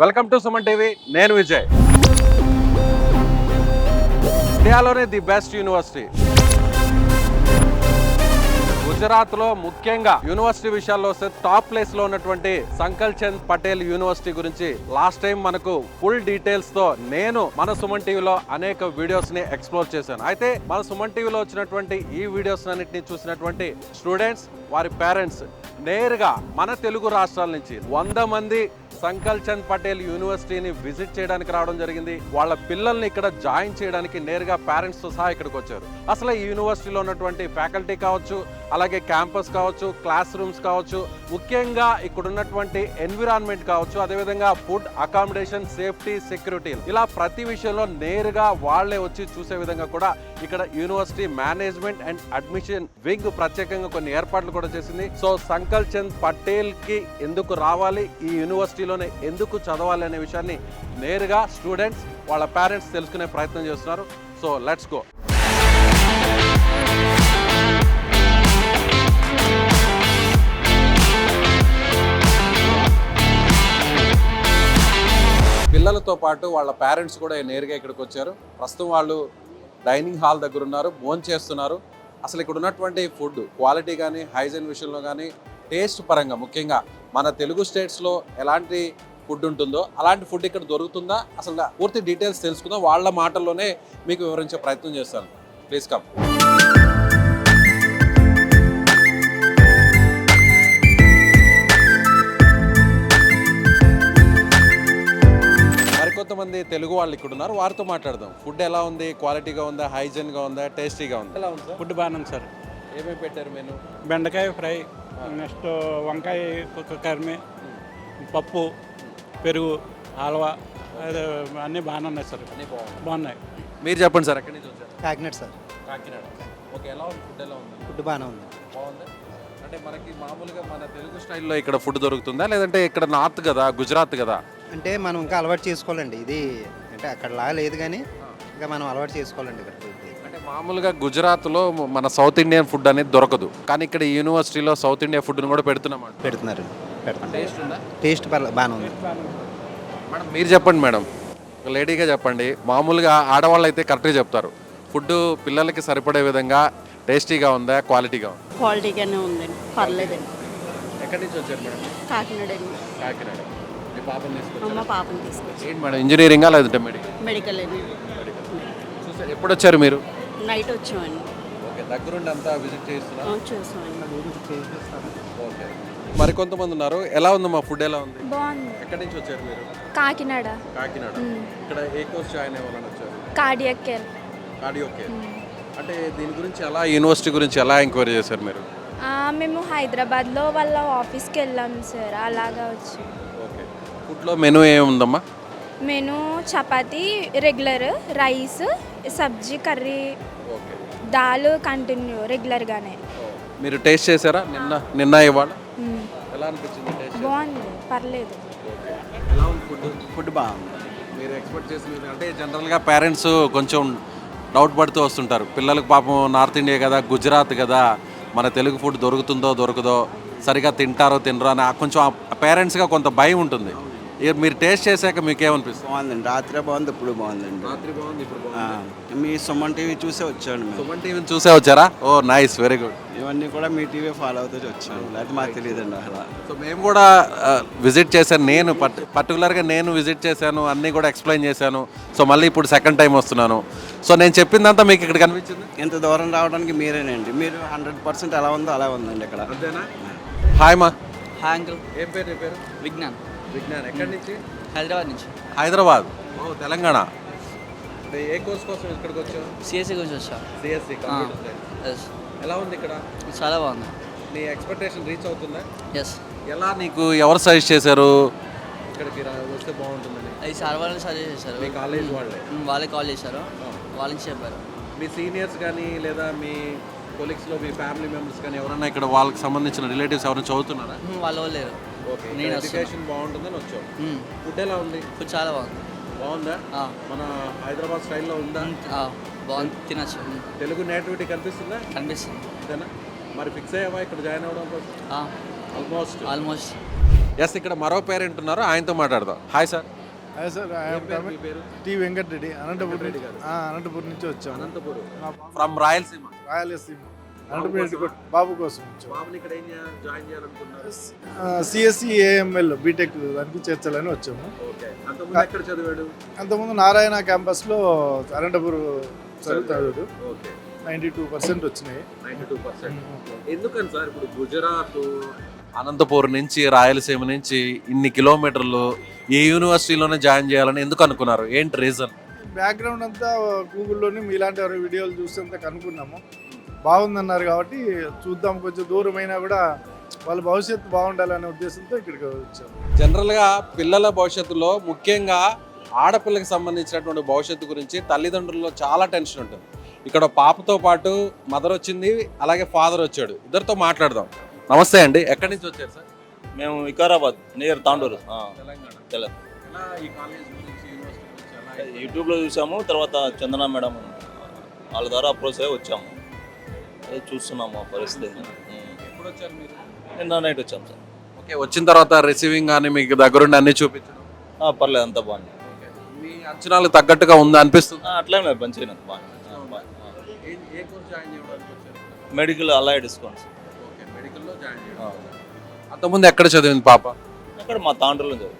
Welcome to Suman TV. నేను విజయ్. ఇండియాలోనే the best university గుజరాత్లో, ముఖ్యంగా యూనివర్సిటీ విషయాల్లో వస్తే టాప్ ప్లేస్ లో ఉన్నటువంటి సంకల్ చంద్ పటేల్ యూనివర్సిటీ గురించి లాస్ట్ టైం మనకు ఫుల్ డీటెయిల్స్ తో నేను మన సుమన్ టీవీలో అనేక వీడియోస్ ని ఎక్స్ప్లోర్ చేశాను. అయితే మన సుమన్ టీవీలో వచ్చినటువంటి ఈ వీడియోస్ అన్నింటినీ చూసినటువంటి స్టూడెంట్స్, వారి పేరెంట్స్ నేరుగా మన తెలుగు రాష్ట్రాల నుంచి 100 మంది సంకల్ చంద్ పటేల్ యూనివర్సిటీని విజిట్ చేయడానికి రావడం జరిగింది. వాళ్ళ పిల్లల్ని ఇక్కడ జాయిన్ చేయడానికి నేరుగా పేరెంట్స్ తో సహా ఇక్కడికి వచ్చారు. అసలు ఈ యూనివర్సిటీలో ఉన్నటువంటి ఫ్యాకల్టీ కావచ్చు, అలాగే క్యాంపస్ కావచ్చు, క్లాస్ రూమ్స్ కావచ్చు, ముఖ్యంగా ఇక్కడ ఉన్నటువంటి ఎన్విరాన్మెంట్ కావచ్చు, అదేవిధంగా ఫుడ్, అకామిడేషన్, సేఫ్టీ, సెక్యూరిటీ, ఇలా ప్రతి విషయంలో నేరుగా వాళ్లే వచ్చి చూసే విధంగా కూడా ఇక్కడ university management and admission wing ప్రత్యేకంగా కొన్ని ఏర్పాట్లు కూడా చేసింది. సో సంకల్ చంద్ పటేల్ కి ఎందుకు రావాలి, ఈ యూనివర్సిటీలోనే ఎందుకు చదవాలి అనే విషయాన్ని నేరుగా స్టూడెంట్స్, వాళ్ళ పేరెంట్స్ తెలుసుకునే ప్రయత్నం చేస్తున్నారు. So let's go. పిల్లలతో పాటు వాళ్ళ పేరెంట్స్ కూడా నేరుగా ఇక్కడికి వచ్చారు. ప్రస్తుతం వాళ్ళు డైనింగ్ హాల్ దగ్గర ఉన్నారు, భోజనం చేస్తున్నారు. అసలు ఇక్కడ ఉన్నటువంటి ఫుడ్ క్వాలిటీ కానీ, హైజీన్ విషయంలో కానీ, టేస్ట్ పరంగా ముఖ్యంగా మన తెలుగు స్టేట్స్లో ఎలాంటి ఫుడ్ ఉంటుందో అలాంటి ఫుడ్ ఇక్కడ దొరుకుతుందా, అసలు పూర్తి డీటెయిల్స్ తెలుసుకుందాం. వాళ్ళ మాటల్లోనే మీకు వివరించే ప్రయత్నం చేస్తాను. Please come. కొంతమంది తెలుగు వాళ్ళు ఇక్కడ ఉన్నారు, వారితో మాట్లాడదాం. ఫుడ్ ఎలా ఉంది, క్వాలిటీగా ఉందా, హైజీన్గా ఉందా, టేస్టీగా ఉందా? ఎలా ఉంది సార్? ఫుడ్ బాగానే ఉంది సార్. ఏమేమి పెట్టారు మెను? బెండకాయ ఫ్రై, నెక్స్ట్ వంకాయ కర్రీ, పప్పు, పెరుగు, హల్వా, అన్నీ బాగానే ఉన్నాయి సార్. అన్నీ బాగున్నాయి. మీరు చెప్పండి సార్, ఎక్కడి నుంచి వచ్చారు? కాకినాడ సార్. కాకినాడ. ఓకే, ఎలా ఉంది ఫుడ్? ఎలా ఉంది? ఫుడ్ బాగానే ఉంది. బాగుంది. అంటే మనకి మామూలుగా మన తెలుగు స్టైల్లో ఇక్కడ ఫుడ్ దొరుకుతుందా, లేదంటే ఇక్కడ నార్త్ కదా, గుజరాత్ కదా, అంటే మనం ఇంకా అలవాటు చేసుకోవాలండి. ఇది అంటే అక్కడలాగా లేదు కానీ ఇంకా మనం అలవాటు చేసుకోవాలండి ఇక్కడ ఫుడ్. అంటే మామూలుగా గుజరాత్లో మన సౌత్ ఇండియన్ ఫుడ్ అనేది దొరకదు, కానీ ఇక్కడ ఈ యూనివర్సిటీలో సౌత్ ఇండియా ఫుడ్ని కూడా పెడుతున్నాం. పెడుతున్నారు. టేస్ట్ ఉందా? టేస్ట్ బాగానే ఉంది. మేడం మీరు చెప్పండి మేడం, ఒక లేడీగా చెప్పండి. మామూలుగా ఆడవాళ్ళు అయితే కరెక్ట్గా చెప్తారు, ఫుడ్ పిల్లలకి సరిపడే విధంగా టేస్టీగా ఉందా, క్వాలిటీగా ఉందా? క్వాలిటీగానే ఉందండి, పర్లేదండి. ఎక్కడి నుంచి వచ్చారు మేడం? కాకినాడ అండి. కాకినాడ. మీ పాపని తీసుకొచ్చారు? మా పాపని తీసుకొచ్చి ఏంటి మేడం, ఇంజనీరింగా లేదంటే మెడికల్ అండి. చూసారు? ఎప్పుడు వచ్చారు మీరు? నైట్ వచ్చామండి. ఓకే, దగ్గరుండి అంతా విజిట్ చేస్తున్నారు. చూసామండి. ఓకే, మరికొంతమంది ఉన్నారు. ఎలా ఉంది మా ఫుడ్? ఎలా ఉంది? బాగుంది. ఎక్కడి నుంచి వచ్చారు మీరు? కాకినాడ. కాకినాడ. ఇక్కడ ఏ కోర్స్ జాయిన్ అవ్వాలని వచ్చారు? Cardiac care. Cardio care. అంటే దీని గురించి ఎలా, యూనివర్సిటీ గురించి ఎలా ఎంక్వైరీ చేశారు మీరు? మేము హైదరాబాద్లో వాళ్ళ ఆఫీస్కి వెళ్ళాం సార్, అలాగా వచ్చి. ఓకే, ఫుడ్లో మెనూ ఏముందమ్మా? Menu chapati regular, rice, sabzi, curry, okay, dal continue రెగ్యులర్గానే. మీరు టేస్ట్ చేశారా నిన్న ఇవాళ? ఎలా అనిపించింది టేస్ట్? బాగుంది, పర్లేదు. ఎలా ఉంది ఫుడ్? ఫుడ్ బాగుంది. మీరు ఎక్స్పెక్ట్ చేసిన అంటే జనరల్గా పేరెంట్స్ కొంచెం డౌట్ పడుతూ వస్తుంటారు, పిల్లలకు పాపం నార్త్ ఇండియా కదా, గుజరాత్ కదా, మన తెలుగు ఫుడ్ దొరుకుతుందో దొరకదో, సరిగా తింటారో తినరో అని కొంచెం పేరెంట్స్గా కొంత భయం ఉంటుంది. మీరు టేస్ట్ చేశాక మీకు ఏమనిపిస్తుంది? బాగుందండి. రాత్రి బాగుంది, ఇప్పుడు బాగుందండి. రాత్రి బాగుంది, ఇప్పుడు మీ సుమన్ టీవీ చూసే వచ్చాను మేము. సుమన్ టీవీని చూసే వచ్చారా? ఓ నైస్, వెరీ గుడ్. ఇవన్నీ కూడా మీ టీవీ ఫాలో అవుతూ వచ్చాను, లేకపోతే మాకు తెలియదండి అసలు. సో మేము కూడా విజిట్ చేశాను, నేను పర్టికులర్గా నేను విజిట్ చేశాను, అన్నీ కూడా ఎక్స్ప్లెయిన్ చేశాను. సో మళ్ళీ ఇప్పుడు సెకండ్ టైం వస్తున్నాను. సో నేను చెప్పిందంతా మీకు ఇక్కడ కనిపించింది? ఇంత దూరం రావడానికి మీరేనండి. మీరు 100% ఎలా ఉందో అలా ఉందండి ఇక్కడ. అంతేనా? హాయ్ మా. Hi uncle. ఏం పేరు? ఏ పేరు? విజ్ఞాన్. విజ్ఞాన్. ఎక్కడి నుంచి? హైదరాబాద్ నుంచి. హైదరాబాద్. ఓ తెలంగాణ. అంటే ఏ కోర్స్ కోసం ఇక్కడికి వచ్చావు? సిఎస్సి గురించి వచ్చా. CSE computer science. ఎస్. ఎలా ఉంది ఇక్కడ? చాలా బాగుంది. నీ ఎక్స్పెక్టేషన్ రీచ్ అవుతుందా? ఎస్. ఎలా, నీకు ఎవరు సజెస్ట్ చేశారు ఇక్కడికి వస్తే బాగుంటుందని? అది సార్ వాళ్ళని సజెస్ట్ చేశారు. మీ కాలేజ్ వాళ్ళే? వాళ్ళే కాల్ చేశారు, వాళ్ళ నుంచి చెప్పారు. మీ సీనియర్స్ కానీ లేదా మీ కొలీగ్స్లో మీ ఫ్యామిలీ మెంబర్స్ కానీ ఎవరైనా ఇక్కడ వాళ్ళకి సంబంధించిన రిలేటివ్స్ ఎవరైనా చదువుతున్నారా? వాళ్ళ వాళ్ళు లేరు. ఓకే, నేను ఎడ్యుకేషన్ బాగుంటుందని వచ్చావు. ఫుడ్ ఎలా ఉంది? ఫుడ్ చాలా బాగుంది. బాగుందా? మన హైదరాబాద్ స్టైల్లో ఉందా? బాగుంది, తినచ్చు. తెలుగు నేటివిటీ కనిపిస్తుందా? కనిపిస్తుంది. అంతేనా? మరి ఫిక్స్ అయ్యావా ఇక్కడ జాయిన్ అవ్వడం కోసం? ఆల్మోస్ట్. ఎస్, ఇక్కడ మరో పేరెంట్ ఉన్నారు, ఆయనతో మాట్లాడదాం. Hi sir. Hi sir, T Venkatareddy, Anantapuram నుంచి వచ్చాము. అనంతపురం ఫ్రమ్ రాయలసీమ. రాయలసీమ అనంతపురం బాబు కోసం వచ్చాము. బాబుని ఇక్కడ ఏం జాయిన్ చేయాలనుకున్నారు? సిఎస్సి ఏఎంఎల్ బీటెక్ దానికి చేర్చాలని వచ్చాము. ఓకే. అంతకుముందు ఎక్కడ చదివాడు? అంతకుముందు నారాయణ క్యాంపస్లో అనంతపురం చదువుతాడు. ఓకే. 92% వచ్చినాయి. 92%. ఎందుకని సార్ ఇప్పుడు గుజరాత్, అనంతపురం నుంచి, రాయలసీమ నుంచి ఇన్ని కిలోమీటర్లు ఈ యూనివర్సిటీలోనే జాయిన్ చేయాలని ఎందుకు అనుకున్నారు? ఏంటి రీజన్? బ్యాక్గ్రౌండ్ అంతా గూగుల్లోని మీలాంటి వారి వీడియోలు చూస్తే అంతా కనుక్కున్నాము. బాగుందన్నారు కాబట్టి చూద్దాం, కొంచెం దూరమైనా కూడా వాళ్ళ భవిష్యత్తు బాగుండాలనే ఉద్దేశంతో ఇక్కడికి వచ్చాము. జనరల్గా పిల్లల భవిష్యత్తులో ముఖ్యంగా ఆడపిల్లకి సంబంధించినటువంటి భవిష్యత్తు గురించి తల్లిదండ్రుల్లో చాలా టెన్షన్ ఉంటుంది. ఇక్కడ పాపతో పాటు మదర్ వచ్చింది, అలాగే ఫాదర్ వచ్చాడు. ఇద్దరితో మాట్లాడదాం. నమస్తే అండి, ఎక్కడి నుంచి వచ్చారు సార్? మేము వికారాబాద్ నియర్ తాండూరు తెలంగాణ. తెలంగాణ. ఎలా ఈ కాలేజ్ గురించి, యూనివర్సిటీ గురించి ఎలా? యూట్యూబ్లో చూసాము, తర్వాత చందన మేడం వాళ్ళ ద్వారా అప్రోచ్ అయ్యి వచ్చాము. అదే చూస్తున్నాము ఆ పరిస్థితి. ఎప్పుడు వచ్చారు మీరు? నిన్న నైట్ వచ్చాము సార్. ఓకే. వచ్చిన తర్వాత రిసీవింగ్ కానీ మీకు దగ్గరుండి అన్ని చూపించడం? పర్లేదు, అంతా బాగుంది. మీ అంచనాలకు తగ్గట్టుగా ఉందా అనిపిస్తుంది? అట్లేం లేదు, మంచిగా బాగుంది. ఏ కోర్స్ జాయిన్ చేయడానికి వచ్చారు? Medical allied discounts. ఓకే, మెడికల్లో జాయిన్ చేయడం. అంతకుముందు ఎక్కడ చదివింది పాప? అక్కడ మా తాండూరులో చదువు.